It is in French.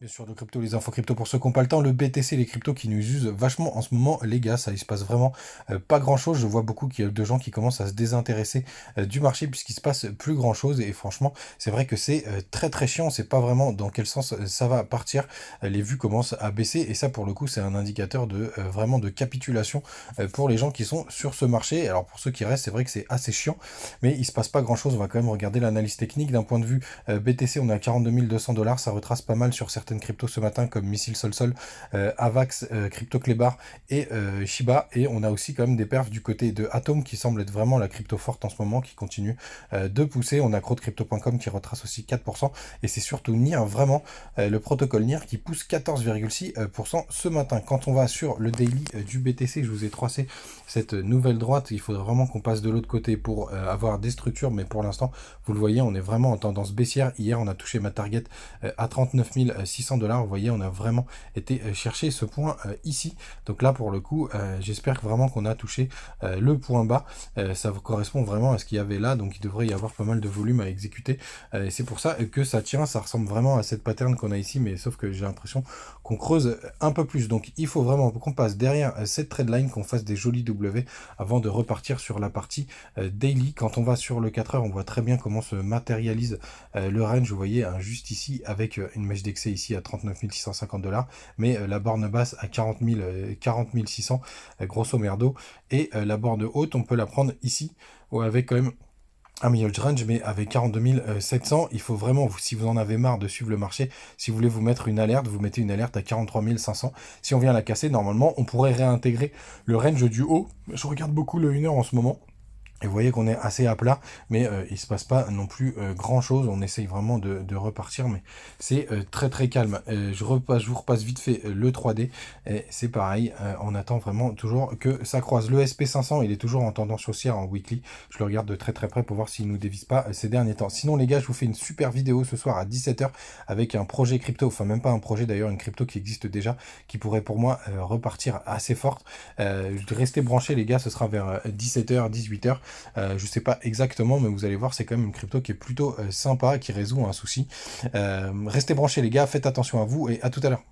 Bien sûr, de crypto, les infos crypto pour ceux qui n'ont pas le temps, le BTC, les cryptos qui nous usent vachement en ce moment, les gars, ça il se passe vraiment pas grand-chose. Je vois beaucoup de gens qui commencent à se désintéresser du marché puisqu'il se passe plus grand-chose et franchement, c'est vrai que c'est très très chiant, on sait pas vraiment dans quel sens ça va partir. Les vues commencent à baisser et ça pour le coup, c'est un indicateur de vraiment de capitulation pour les gens qui sont sur ce marché. Alors pour ceux qui restent, c'est vrai que c'est assez chiant, mais il se passe pas grand-chose. On va quand même regarder l'analyse technique d'un point de vue BTC, on est à 42 200 $, ça retrace pas mal sur certaines cryptos ce matin comme Missile Sol Sol, Avax, Crypto Clébar et Shiba. Et on a aussi quand même des perfs du côté de Atom qui semble être vraiment la crypto forte en ce moment qui continue de pousser. On a CrowdCrypto.com qui retrace aussi 4%. Et c'est surtout NIR, vraiment le protocole NIR qui pousse 14,6% ce matin. Quand on va sur le daily du BTC, je vous ai tracé cette nouvelle droite. Il faudrait vraiment qu'on passe de l'autre côté pour avoir des structures. Mais pour l'instant, vous le voyez, on est vraiment en tendance baissière. Hier, on a touché ma target à 39 600 $. Vous voyez, on a vraiment été chercher ce point ici. Donc là, pour le coup, j'espère vraiment qu'on a touché le point bas. Ça correspond vraiment à ce qu'il y avait là. Donc il devrait y avoir pas mal de volume à exécuter. Et c'est pour ça que ça tient. Ça ressemble vraiment à cette pattern qu'on a ici. Mais sauf que j'ai l'impression qu'on creuse un peu plus. Donc il faut vraiment qu'on passe derrière cette trendline, qu'on fasse des jolis W avant de repartir sur la partie daily. Quand on va sur le 4 heures, on voit très bien comment se matérialise le range. Vous voyez, juste ici, avec une mèche d'excès ici à 39 650 $, mais la borne basse à 40 600, grosso merdo. Et la borne haute, on peut la prendre ici, avec quand même un milieu de range, mais avec 42 700, il faut vraiment, si vous en avez marre de suivre le marché, si vous voulez vous mettre une alerte, vous mettez une alerte à 43 500. Si on vient la casser, normalement, on pourrait réintégrer le range du haut. Je regarde beaucoup le 1 heure en ce moment. Et vous voyez qu'on est assez à plat, mais il se passe pas non plus grand chose. On essaye vraiment de repartir, mais c'est très très calme. Je vous repasse vite fait le 3D. Et c'est pareil, on attend vraiment toujours que ça croise. Le SP500, il est toujours en tendance haussière en weekly. Je le regarde de très très près pour voir s'il nous dévisse pas ces derniers temps. Sinon les gars, je vous fais une super vidéo ce soir à 17 h avec un projet crypto, enfin même pas un projet d'ailleurs, une crypto qui existe déjà, qui pourrait pour moi repartir assez forte. Restez branchés les gars, ce sera vers 17 h, 18 h. Je sais pas exactement, mais vous allez voir, c'est quand même une crypto qui est plutôt sympa, qui résout un souci. Restez branchés les gars, faites attention à vous et à tout à l'heure.